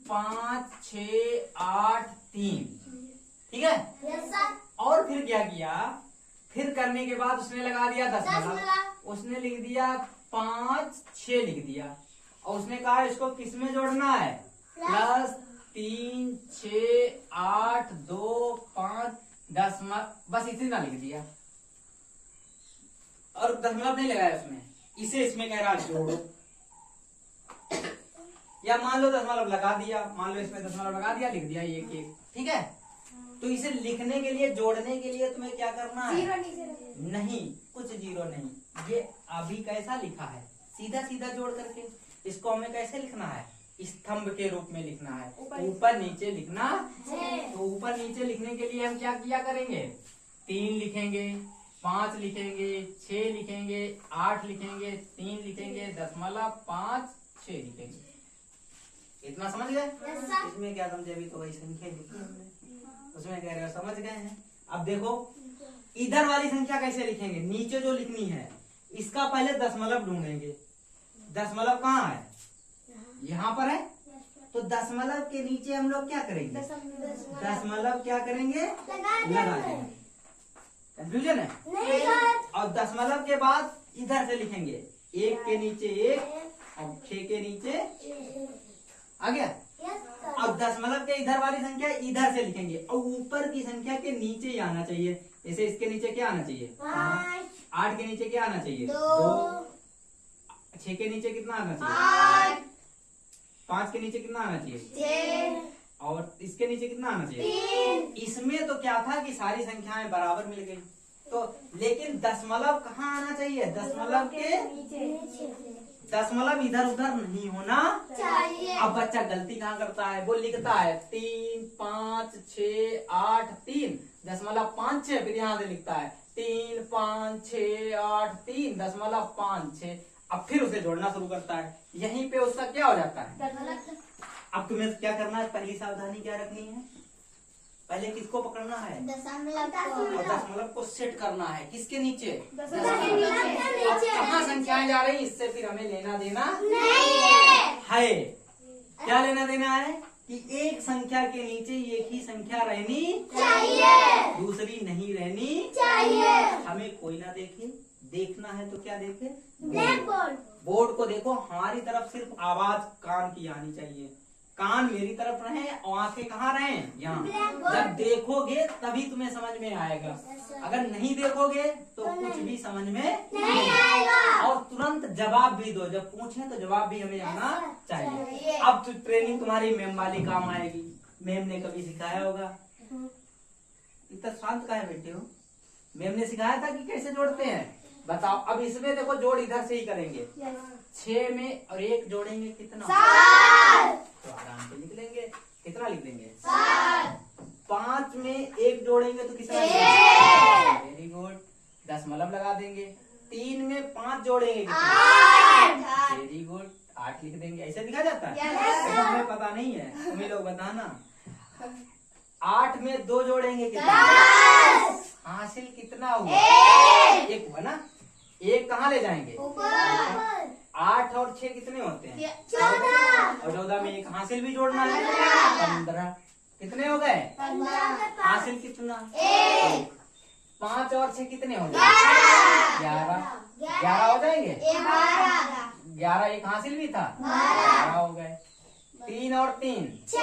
5 6 8 3, ठीक है। और फिर क्या किया, फिर करने के बाद उसने लगा दिया दशमलव, उसने लिख दिया 5 6 लिख दिया, और उसने कहा इसको किस में जोड़ना है, +3 6 8 2 5 दशमलव, बस इतना लिख दिया और दशमलव नहीं लगाया उसमें। इसे इसमें कह रहा जोड़ो, या मान लो दशमलव लगा दिया, मान लो इसमें दशमलव लगा दिया, लिख दिया एक एक, ठीक है। तो इसे लिखने के लिए, जोड़ने के लिए तुम्हें क्या करना है, नहीं कुछ जीरो नहीं, ये अभी कैसा लिखा है, सीधा सीधा जोड़ करके इसको हमें कैसे लिखना है, स्तंभ के रूप में लिखना है, ऊपर नीचे लिखना है। तो ऊपर नीचे लिखने के लिए हम क्या किया करेंगे, 3 लिखेंगे, 5 लिखेंगे, 6 लिखेंगे, 8 लिखेंगे, 3 लिखेंगे, दशमलव 5 6 लिखेंगे। इतना समझ गए? इसमें क्या समझे, अभी तो वही संख्या लिखी हमने, उसमें कह रहे हो समझ गए हैं। अब देखो इधर वाली संख्या कैसे लिखेंगे, नीचे जो लिखनी है इसका पहले दशमलव ढूंढेंगे। दशमलव कहाँ है, यहाँ पर है, तो दशमलव के नीचे हम लोग क्या करेंगे, दशमलव क्या करेंगे, लगा देंगे। कंफ्यूजन है? और दशमलव के बाद इधर से लिखेंगे, 1 के नीचे 1 और 6 के नीचे, आ गया। अब दशमलव के इधर वाली संख्या इधर से लिखेंगे, और ऊपर की संख्या के नीचे ही आना चाहिए। जैसे इसके नीचे क्या आना चाहिए, 8 के नीचे क्या आना चाहिए, 2, 6 के नीचे कितना आना चाहिए, 5 के नीचे कितना आना चाहिए, 6, और इसके नीचे कितना आना चाहिए, 3। इसमें तो क्या था कि सारी संख्याएं बराबर मिल गई, तो लेकिन दशमलव कहाँ आना चाहिए, दशमलव के नीचे, दशमलव इधर उधर नहीं होना चाहिए। अब बच्चा गलती कहाँ करता है, वो लिखता है 3 5 6 8 3 दशमलव 5 6, फिर यहाँ से लिखता है 3 5 6 8 3 दशमलव 5 6, अब फिर उसे जोड़ना शुरू करता है, यहीं पे उसका क्या हो जाता है। अब तुम्हें क्या करना है, पहली सावधानी क्या रखनी है, पहले किसको पकड़ना है, दशमलव को सेट करना है, किसके नीचे, अब कहाँ संख्याएं जा रही, इससे फिर हमें लेना देना नहीं है। क्या लेना देना है कि एक संख्या के नीचे एक ही संख्या रहनी चाहिए, दूसरी नहीं रहनी चाहिए। हमें कोई ना देखे, देखना है तो क्या देखे, बोर्ड को देखो, हमारी तरफ सिर्फ आवाज कान की आनी चाहिए, कान मेरी तरफ रहे और आंखें कहाँ रहे, यहाँ। जब देखोगे तभी तुम्हें समझ में आएगा, अगर नहीं देखोगे तो कुछ भी समझ में नहीं आएगा। और तुरंत जवाब भी दो, जब पूछे तो जवाब भी हमें आना चाहिए। अब तो ट्रेनिंग तुम्हारी मैम वाली काम आएगी, मैम ने कभी सिखाया होगा, इतना शांत काहे बैठे हो, मैम ने सिखाया था कि कैसे जोड़ते हैं, बताओ। अब इसमें देखो जोड़ इधर से ही करेंगे, 6 में और 1 जोड़ेंगे कितना, 7, तो आराम से लिख लेंगे, कितना लिख देंगे, 7। 5 में 1 जोड़ेंगे तो कितना, वेरी गुड, दशमलव लगा देंगे। 3 में 5 जोड़ेंगे कितना, वेरी गुड, 8 लिख देंगे। ऐसे लिखा जाता है, ऐसा हमें पता नहीं है, तुम्हें लोग बताना। 8 में 2 जोड़ेंगे कितना, हासिल कितना हुआ, 1 हुआ ना, 1 कहाँ ले जाएंगे, 8 और 6 कितने होते हैं, 14, और 14 में 1 हासिल भी जोड़ना है, 15, कितने हो गए, हासिल कितना, 1, 5 और 6 कितने हो गए, 11 हो जाएंगे, 11 1 हासिल भी था, 12 हो गए। 3 और 3 6,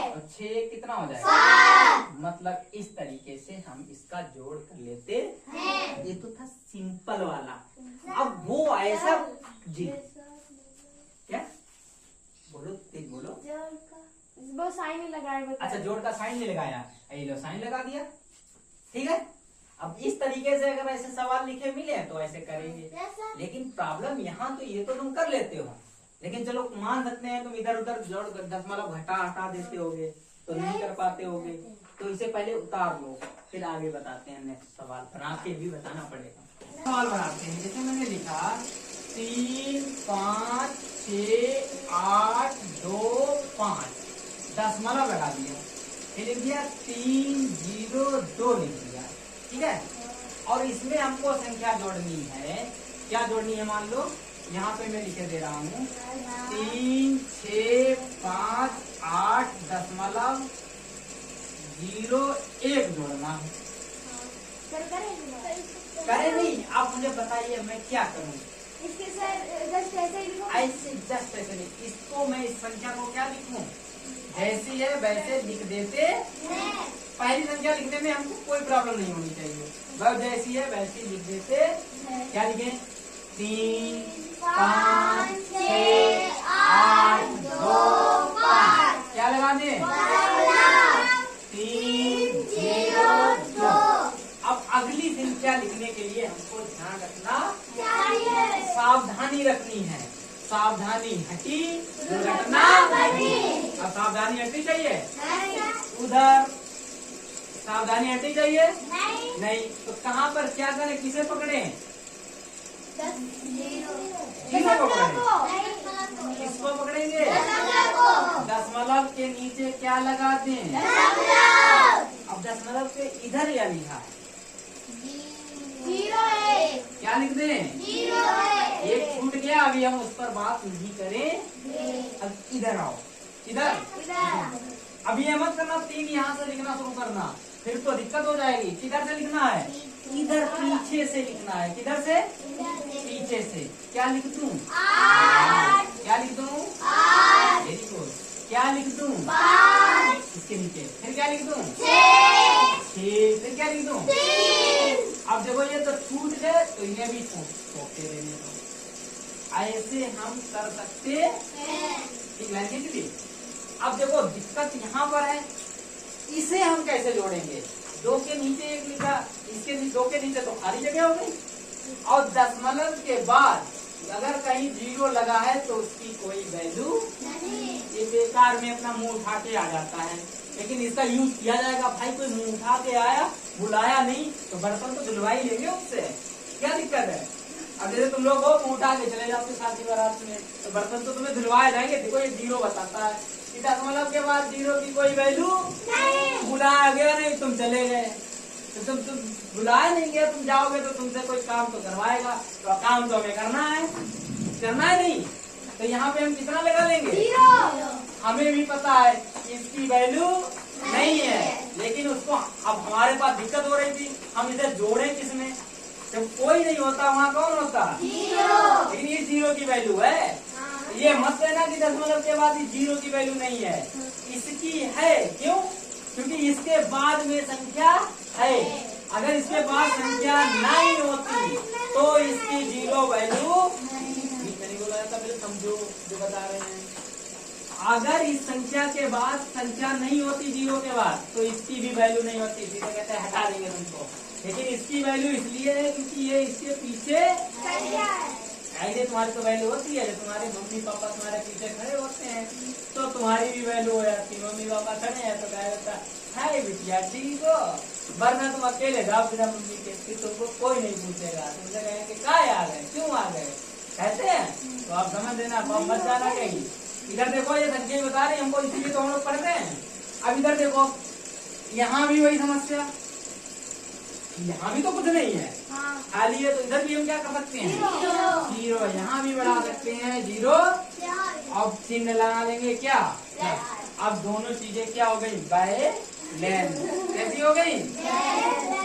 और 6 कितना हो जाएगा, 7। मतलब इस तरीके से हम इसका जोड़ कर लेते हैं। ये तो था सिंपल वाला। अब वो ऐसा जी क्या बोलो, तेज बोलो, वो साइन नहीं लगाया, अच्छा जोड़ का साइन नहीं लगाया, ये लो साइन लगा दिया, ठीक है। अब इस तरीके से अगर ऐसे सवाल लिखे मिले तो ऐसे करेंगे, लेकिन प्रॉब्लम यहाँ तो ये तो तुम कर लेते हो, लेकिन चलो मान सकते हैं तुम इधर उधर जोड़ दशमलव घटा हटा देते होगे तो नहीं कर पाते होगे, तो इसे पहले उतार लो, फिर आगे बताते हैं नेक्स्ट सवाल, बना के भी बताना पड़ेगा। सवाल बनाते हैं, जैसे मैंने लिखा 3 5 6 8 2 5 दशमलव लगा दिया, फिर लिख दिया 3 0 2 लिख दिया, ठीक है। और इसमें हमको संख्या जोड़नी है, क्या जोड़नी है, मान लो यहाँ पे मैं लिखे दे रहा हूँ 3, 6, 5, 8.01 जोड़ना है। करे नहीं, आप मुझे बताइए मैं क्या करूँ? इसके सर जस्ट ऐसे ही लिखो। ऐसे जस्ट ऐसे नहीं, इसको मैं इस संख्या को क्या लिखूं? जैसी है वैसे लिख देते। पहली संख्या लिखने में हमको कोई प्रॉब्लम नहीं होनी चाहिए, बस जैसी है वैसी लिख देते। क्या लिखे? 3, 5, 6, 8, 2, 5। क्या लगा दे? 3, 0, 2। अब अगली संख्या लिखने के लिए हमको ध्यान रखना, सावधानी रखनी है। सावधानी हटी दुर्घटना घटी। अब सावधानी हटनी चाहिए, उधर सावधानी हटनी चाहिए नहीं। तो कहाँ पर क्या करें? किसे पकड़े? किसे पकड़े? किसको पकड़ेंगे? दशमलव के नीचे क्या लगा दें? अब दशमलव के इधर या लिखा है 0 है। क्या लिख दें? 0 है। एक छूट गया, अभी हम उस पर बात नहीं करें। अब इधर आओ, इधर। अभी ये मत करना 3 यहाँ से लिखना शुरू करना, फिर तो दिक्कत हो जाएगी। किधर से लिखना है? इधर पीछे से लिखना है। किधर से? पीछे से। क्या लिख दूं? क्या लिख दूं? Very good. क्या लिख दूं? इसके नीचे फिर क्या लिख दूं? 6। फिर क्या लिख दूं? अब देखो ये तो छूट गए, तो इन्हें भी छोटे देने दो। ऐसे हम कर सकते ठीक लाइन के लिए। अब देखो दिक्कत यहाँ पर है, इसे हम कैसे जोड़ेंगे? 2 के नीचे 1 लिखा, इसके 2 के नीचे तो खाली जगह हो गई। और दशमलव के बाद अगर कहीं 0 लगा है तो उसकी कोई वैल्यू नहीं, ये बेकार में अपना मुंह उठा के आ जाता है। लेकिन इसका यूज किया जाएगा। भाई कोई मुंह उठा के आया, बुलाया नहीं, तो बर्तन तो धुलवा ही लेंगे उससे, क्या दिक्कत है? अब जैसे तुम लोग हो मुंह उठा के चले जाते शादी बारात में, तो बर्तन तो तुम्हें धुलवाए जाएंगे। देखो ये 0 बताता है, दशमलव के बाद 0 की कोई वैल्यू नहीं। बुलाया गया नहीं, तुम चले गए, तो तुम बुलाया नहीं गया, तुम जाओगे तो तुमसे कोई काम तो करवाएगा। तो काम तो हमें करना है नहीं। तो यहाँ पे हम कितना लगा लेंगे? 0। हमें भी पता है इसकी वैल्यू नहीं है, लेकिन उसको अब हमारे पास दिक्कत हो रही थी, हम इसे जोड़े किसमें? जब कोई नहीं होता वहाँ कौन होता? 0। लेकिन ये 0 की वैल्यू है। ये मत कहना कि दशमलव के बाद 0 की वैल्यू नहीं है, इसकी है। क्यों? क्योंकि इसके बाद में संख्या है। अगर इसके बाद संख्या नहीं होती तो इसकी 0 वैल्यू नहीं बोला जाता। पहले समझो जो बता रहे हैं। अगर इस संख्या के बाद संख्या नहीं होती 0 के बाद, तो इसकी भी वैल्यू नहीं होती। सीधे कहते हैं हटा देंगे तुमको। लेकिन इसकी वैल्यू इसलिए है क्योंकि ये इसके पीछे ऐसे तुम्हारी तो वैल्यू होती है। जब तुम्हारे मम्मी पापा तुम्हारे पीछे खड़े होते हैं तो तुम्हारी भी वैल्यू हो जाती। मम्मी पापा खड़े हैं तो क्या होता है बिटिया ठीक हो, वरना तुम अकेले जाओ बिना मम्मी के, फिर तुमको कोई नहीं पूछेगा। तुमसे कहेंगे क्या आ गए, क्यों आ गए, कहते हैं। तो आप समझ देना, मत जाना कहीं। इधर देखो ये संख्या बता रही हमको, इसलिए तो हम लोग पढ़ रहे हैं। अब इधर देखो, यहाँ भी वही समस्या, यहाँ भी तो कुछ नहीं है, खाली है। तो इधर भी हम क्या कर सकते हैं? 0। यहाँ भी बढ़ा सकते हैं 0। अब चिन्ह लगा देंगे क्या? अब दोनों चीजें क्या हो गई? बैलेंस। कैसी हो गई?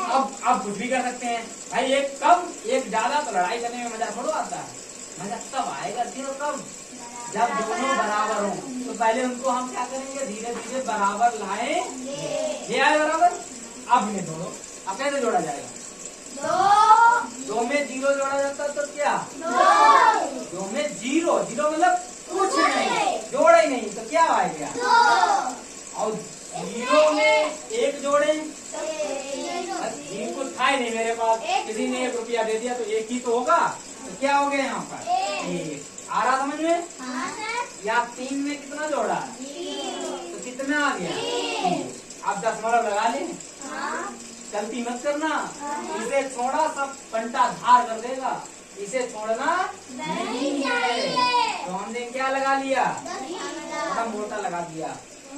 अब कुछ भी कर सकते हैं भाई। एक कम एक ज्यादा तो लड़ाई करने में मजा थोड़ा आता है। मजा तब आएगा 0 कम जब दोनों बराबर हो। तो पहले उनको हम क्या करेंगे? धीरे धीरे बराबर लाएंगे। ये आए बराबर। अब इन्हें जोड़ो। अब कैसे जोड़ा जाएगा? 2 में 0 जोड़ा जाता तो क्या? 2 में 0 मतलब कुछ नहीं, जोड़ा ही नहीं, तो क्या आएगा? 2। और 0 में 1 जोड़े, कुछ था ही नहीं मेरे पास, किसी ने 1 रुपया दे दिया तो 1 ही तो होगा। तो क्या हो गया यहाँ पर? 1 आ रहा समझ में? या 3 में कितना जोड़ा? तो कितना आ गया? 3। अब दशमलव लगा ले, गलती मत करना। इसे छोड़ा सब पंटा धार कर देगा, इसे छोड़ना नहीं है। तो हमने क्या लगा लिया? थोड़ा मोटा लगा दिया।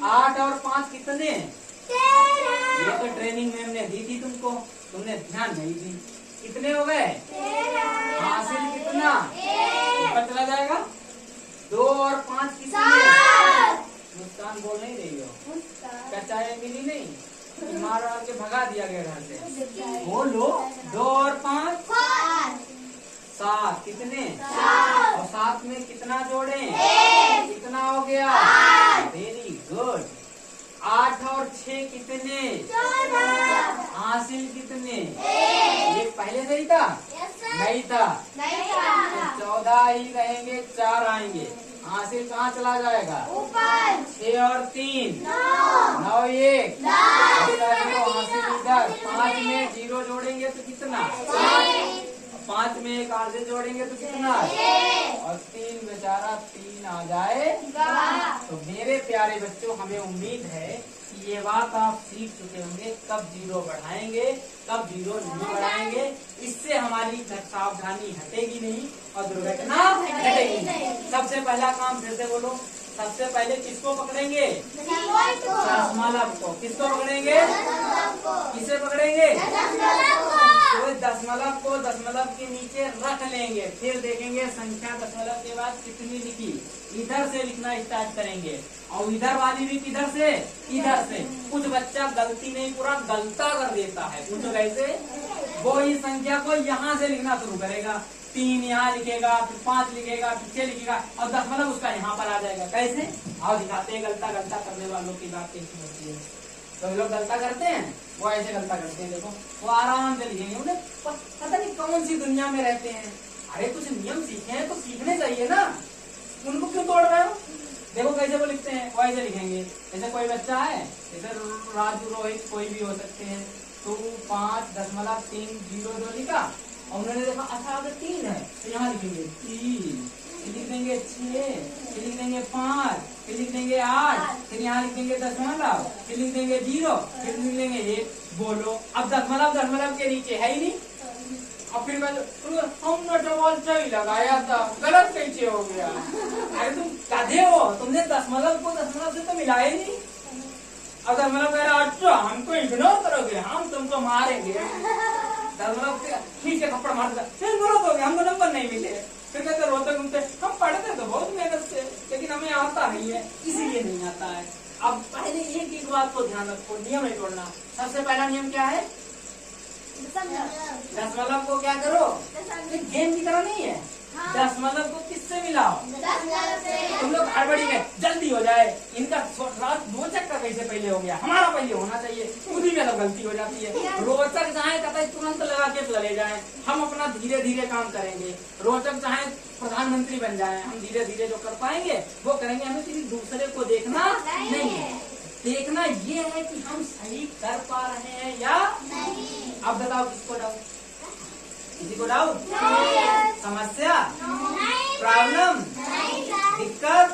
8 और 5 कितने? ये तो ट्रेनिंग मैम ने दी थी तुमको, तुमने ध्यान नहीं दी। कितने हो गए? हासिल कितना? ऊपर चला जाएगा। 2 और 5 कितने? मुस्कान बोल नहीं रही हो, कच्चा है मिली नहीं, मार मार के भगा दिया गया घर से। बोलो 2 और 5 7 कितने? और 7 में कितना जोड़े? कितना हो गया? Very good. 8 और 6 कितने? हासिल कितने? ये पहले सही था? नहीं था। तो 14 ही रहेंगे, 4 आएंगे, हासिल कहाँ चला जाएगा? 6 और 3 9 1 हासिल इधर। 5 में 0 जोड़ेंगे तो कितना? 5 में एक आधे जोड़ेंगे तो कितना? और 3 बेचारा 3 आ जाए। तो मेरे प्यारे बच्चों, हमें उम्मीद है कि ये बात आप सीख चुके होंगे, कब 0 बढ़ाएंगे, कब 0 नहीं बढ़ाएंगे। इससे हमारी सावधानी हटेगी नहीं और दुर्घटना घटेगी नहीं। सबसे पहला काम फिर से बोलो, सबसे पहले किसको पकड़ेंगे? दशमलव को। किसको पकड़ेंगे? किसे पकड़ेंगे? तो दशमलव को दशमलव के नीचे रख लेंगे, फिर देखेंगे संख्या दशमलव के बाद कितनी लिखी। इधर से लिखना स्टार्ट करेंगे और इधर वाली भी किधर से? इधर से। कुछ बच्चा गलती नहीं, पूरा गलता कर देता है। पूछो कैसे? वो इस संख्या को यहाँ से लिखना शुरू करेगा, 3 यहाँ लिखेगा, फिर 5 लिखेगा, फिर 6 लिखेगा और दशमलव उसका यहाँ पर आ जाएगा। कैसे? आओ दिखाते हैं गलता गलता करने वालों की बात कैसी होती है। तो लोग गलता करते हैं, वो ऐसे गलता करते हैं। देखो वो आराम से लिखेंगे, उन्हें पता नहीं कौन सी दुनिया में रहते हैं। अरे कुछ नियम सीखे हैं तो सीखने चाहिए ना, उनको क्यों तोड़ रहे हो? देखो कैसे वो लिखते हैं, वो ऐसे लिखेंगे। जैसे कोई बच्चा है, जैसे राजू रोहित कोई भी हो सकते हैं, तो 5.3 लिखा और उन्होंने देखा अच्छा अगर 3 है तो यहाँ लिखेंगे 3, फिर लिख देंगे 6, फिर लिख देंगे 5, फिर लिख देंगे 8, फिर यहाँ लिख देंगे दशमलव, फिर लिख देंगे 0, फिर लिख देंगे 1। बोलो अब दशमलव के नीचे है ही नहीं। और फिर हमने डबल सही लगाया था, गलत कैसे हो गया? अरे तुम गधे हो, तुमने दशमलव को दशमलव से तो मिलाया ही नहीं। अब दशमलव कह रहा अच्छा हमको इग्नोर करोगे, हम तुमको मारेंगे। दशमलव ठीक है थप्पड़ मार दिया, फिर गलत हो गया, हमको नंबर नहीं मिले। फिर कहते रोते घूमते हम पढ़ते तो बहुत मेहनत से, लेकिन हमें आता नहीं है, इसीलिए नहीं आता है। अब पहले एक बात को ध्यान रखो, नियम नहीं तोड़ना। सबसे पहला नियम क्या है? दशमलव को क्या करो? गेम की तरह नहीं है। दशमलव को किससे मिलाओ? तुम लोग हड़बड़ी में जल्दी हो जाए, इनका रात 2 चक्कर कैसे पहले हो गया, हमारा पहले होना चाहिए, उसी में तो गलती हो जाती है। रोचक चाहे कहते तुरंत लगा के चले जाए, हम अपना धीरे धीरे काम करेंगे। रोचक चाहे प्रधानमंत्री बन जाए, हम धीरे धीरे जो कर पाएंगे वो करेंगे। हमें किसी दूसरे को देखना नहीं है, देखना ये है कि हम सही कर पा रहे हैं या नहीं। अब बताओ किसको डाउट? किसी को डाउट? समस्या? प्रॉब्लम? दिक्कत?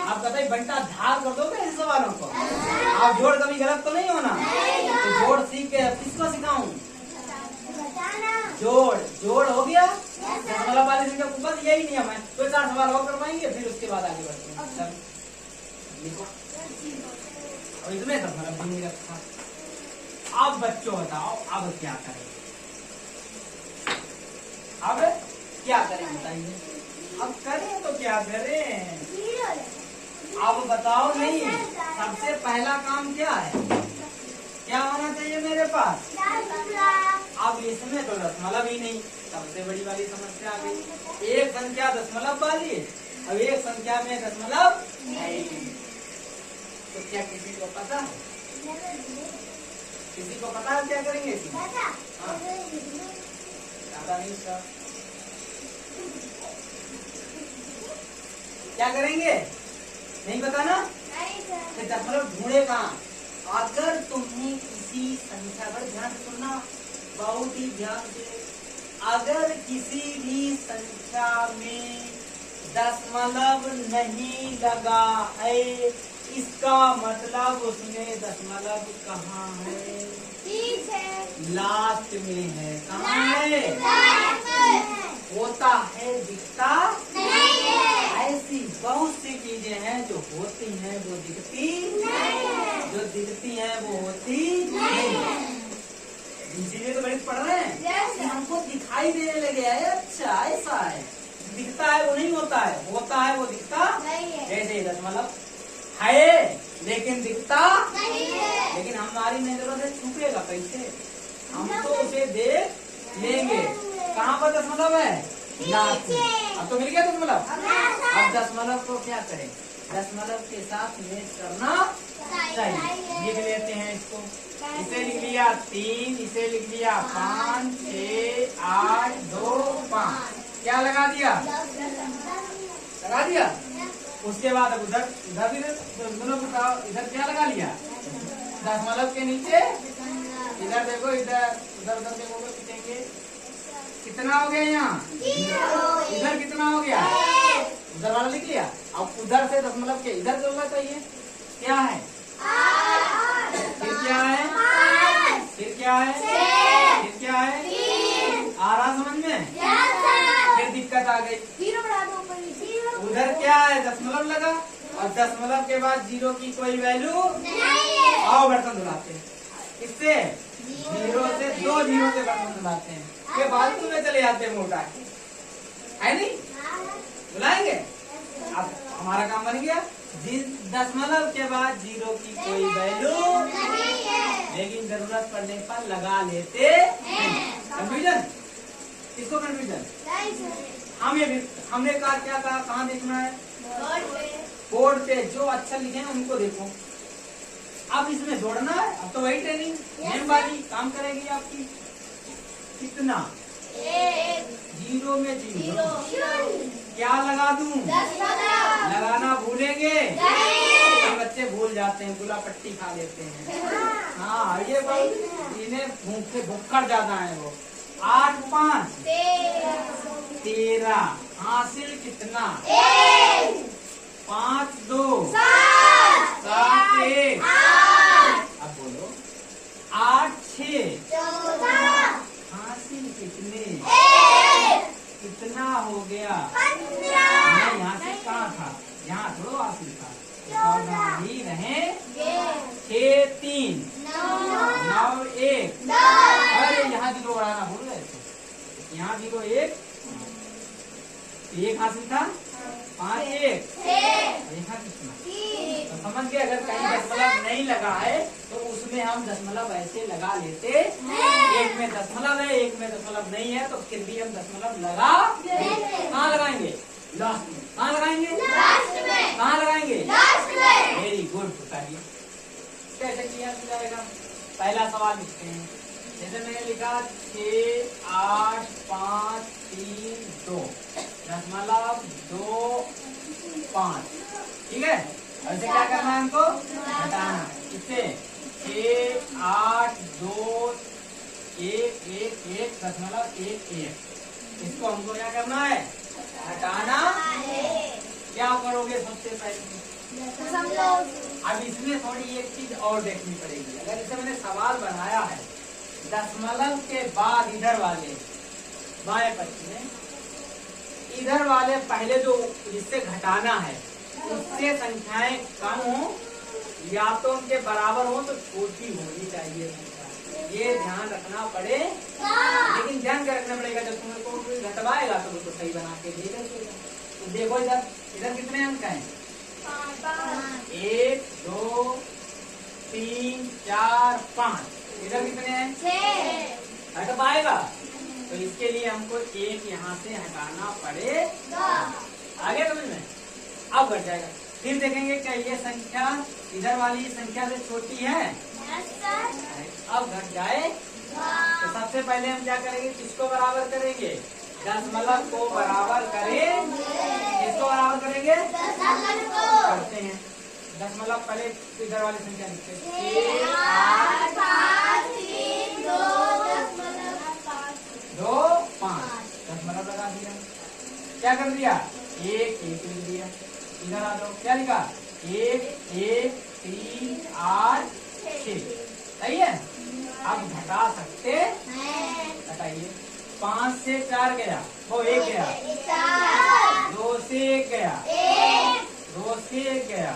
आप बताइए बंटा धार कर दोगे इन सवालों को? आप जोड़ कभी गलत तो नहीं होना? तो जोड़ सीख के किसको सिखाऊं? जोड़ हो गया। दशमलव वाली संख्या को बस यही नियम है। तो 4 सवाल और करवाएंगे, फिर उसके बाद आगे बढ़ते हैं। लिखो और इसमें दशमलव भी नहीं रखा। अब बच्चों बताओ अब क्या करें? अब क्या करें बताइए? अब करें तो क्या करें? अब बताओ। नहीं, सबसे पहला काम क्या है? क्या होना चाहिए मेरे पास? अब इसमें तो दशमलव ही नहीं, सबसे बड़ी वाली समस्या आ गई। एक संख्या दशमलव वाली, अब एक संख्या में दशमलव नहीं। तो क्या किसी को पता है? किसी को पता है क्या करेंगे? ज्यादा नहीं सर, क्या करेंगे? नहीं बताना? फिर दशमलव ढूंढे कहाँ? अगर तुम्हें किसी संख्या पर ध्यान से सुनना, बहुत ही ध्यान से, अगर किसी भी संख्या में दशमलव नहीं लगा है, इसका मतलब उसमें दशमलव कहाँ है? लास्ट में है। कहाँ है? होता है, दिखता नहीं है। ऐसी बहुत सी चीजें हैं जो होती हैं वो दिखती नहीं है, जो दिखती हैं वो होती नहीं है। इसीलिए तो गणित पढ़ रहे हैं कि हमको दिखाई देने लगे है। अच्छा ऐसा है, दिखता दिखता है वो नहीं होता है, होता है वो दिखता नहीं है। जैसे दशमलव है लेकिन दिखता नहीं है। लेकिन हमारी नजरों से छुपेगा कैसे, हम तो उसे देख लेंगे। कहाँ पर दशमलव है, लास्ट में। अब तो मिल गया दशमलव। अब दशमलव को क्या करें, दशमलव के साथ मैच करना चाहिए। लिख लेते हैं इसको, इसे लिख लिया 3, इसे लिख लिया 5, 6, 8, 2, 5, क्या लगा दिया, लगा दिया। उसके बाद अब उधर इधर भी दोनों बताओ, इधर क्या लगा लिया, दशमलव के नीचे इधर देखो, इधर उधर उधर देखोगे कितेंगे, कितना हो गया यहाँ, इधर कितना हो गया, उधर वाला लिख लिया। अब उधर से दशमलव के इधर जो होगा चाहिए क्या है, फिर क्या है, फिर क्या है, फिर क्या है, आ रहा समझ में। फिर दिक्कत आ गई, उधर क्या है, दशमलव लगा और दशमलव के बाद जीरो की कोई वैल्यू नहीं। आओ बर्तन धुलाते हैं, इससे जीरो से 2 जीरो से बर्तन धुलाते हैं, के फालतू में चले जाते हैं, मोटा है नहीं, धुलाएंगे। अब हमारा काम बन गया, दशमलव के बाद जीरो की कोई वैल्यू नहीं है, लेकिन जरूरत पड़ने पर लगा लेते हैं। कंफ्यूजन, किसको कंफ्यूजन, हमने कहा क्या कहा, कहाँ देखना है, बोर्ड पे जो अक्षर लिखे हैं उनको देखो। अब इसमें जोड़ना है, अब तो वही ट्रेनिंग नेम वाली काम करेगी आपकी। कितना, जीरो में जीरो, क्या लगा दूं, लगाना भूलेंगे, बच्चे भूल जाते हैं, गुला पट्टी खा लेते हैं। हाँ ये बात, इन्हें भूखड़ ज्यादा है वो। 8, 5, 13, हासिल कितना, 5, 2, 7, 1, अब बोलो 8, 6, हासिल कितने, कितना हो गया, नहीं हासिल कहाँ था, यहाँ थोड़ा हासिल था, ही रहे 6, 3, 9, 1, अरे यहाँ जीरो बढ़ाना भूल गए थे, यहाँ जीरो 1 हासिल था, 5, 1, यहाँ कितना, तो समझ गए। अगर कहीं दशमलव नहीं लगा है तो उसमें हम दशमलव ऐसे लगा लेते, एक में दशमलव है एक में दशमलव नहीं है, तो फिर भी हम दशमलव लगा, कहाँ लगाएंगे, लास्ट में, कहाँ लगाएंगे, कहाँ लगाएंगे, वेरी गुड, बताइए कैसे किया जाएगा। पहला सवाल लिखते हैं, जैसे मैंने लिखा 6, 8, 5, 3, 2, दशमलव 2, 5, ठीक है। ऐसे क्या करना है हमको, हटाना, इससे 6, 8, 2, 1, 1, 1, दशमलव 1, 1, इसको हमको क्या करना है, हटाना। क्या करोगे सबसे पहले, अब इसमें थोड़ी एक चीज और देखनी पड़ेगी। अगर इसे मैंने सवाल बनाया है, दशमलव के बाद इधर वाले बाएं पक्ष में इधर वाले पहले जो जिससे घटाना है उससे संख्याएं कम हो या तो उनके बराबर हो तो छोटी होनी चाहिए संख्या, ये ध्यान रखना पड़े। लेकिन ध्यान क्या रखना पड़ेगा, जब तुम्हें कोई घटवाएगा तो वो तो सही बना के दे देगा। तो देखो इधर, इधर कितने अंक हैं, 1, 2, 3, 4, 5, इधर कितने हैं, हट पाएगा, तो इसके लिए हमको 1 यहाँ से हटाना पड़ेगा। आगे समझ में, अब घट जाएगा। फिर देखेंगे क्या ये संख्या इधर वाली संख्या से छोटी है, अब घट जाए तो सबसे पहले हम क्या करेंगे, किसको बराबर करेंगे, दशमलव को बराबर करें, किसको बराबर करेंगे, करते हैं। दशमलव पहले इधर वाली संख्या लिखते हैं, 6, 8, 5, 3, 2, 5, दशमलव लगा दिया। क्या कर दिया, 1, 1 लिख दिया। इधर आ जाओ, क्या लिखा, 1, 1, 3, 8, 6, सही है। अब घटा सकते, घटाइए, 5 से 4 गया, वो 1 गया, 2 से 1 गया, 2 से 1 गया,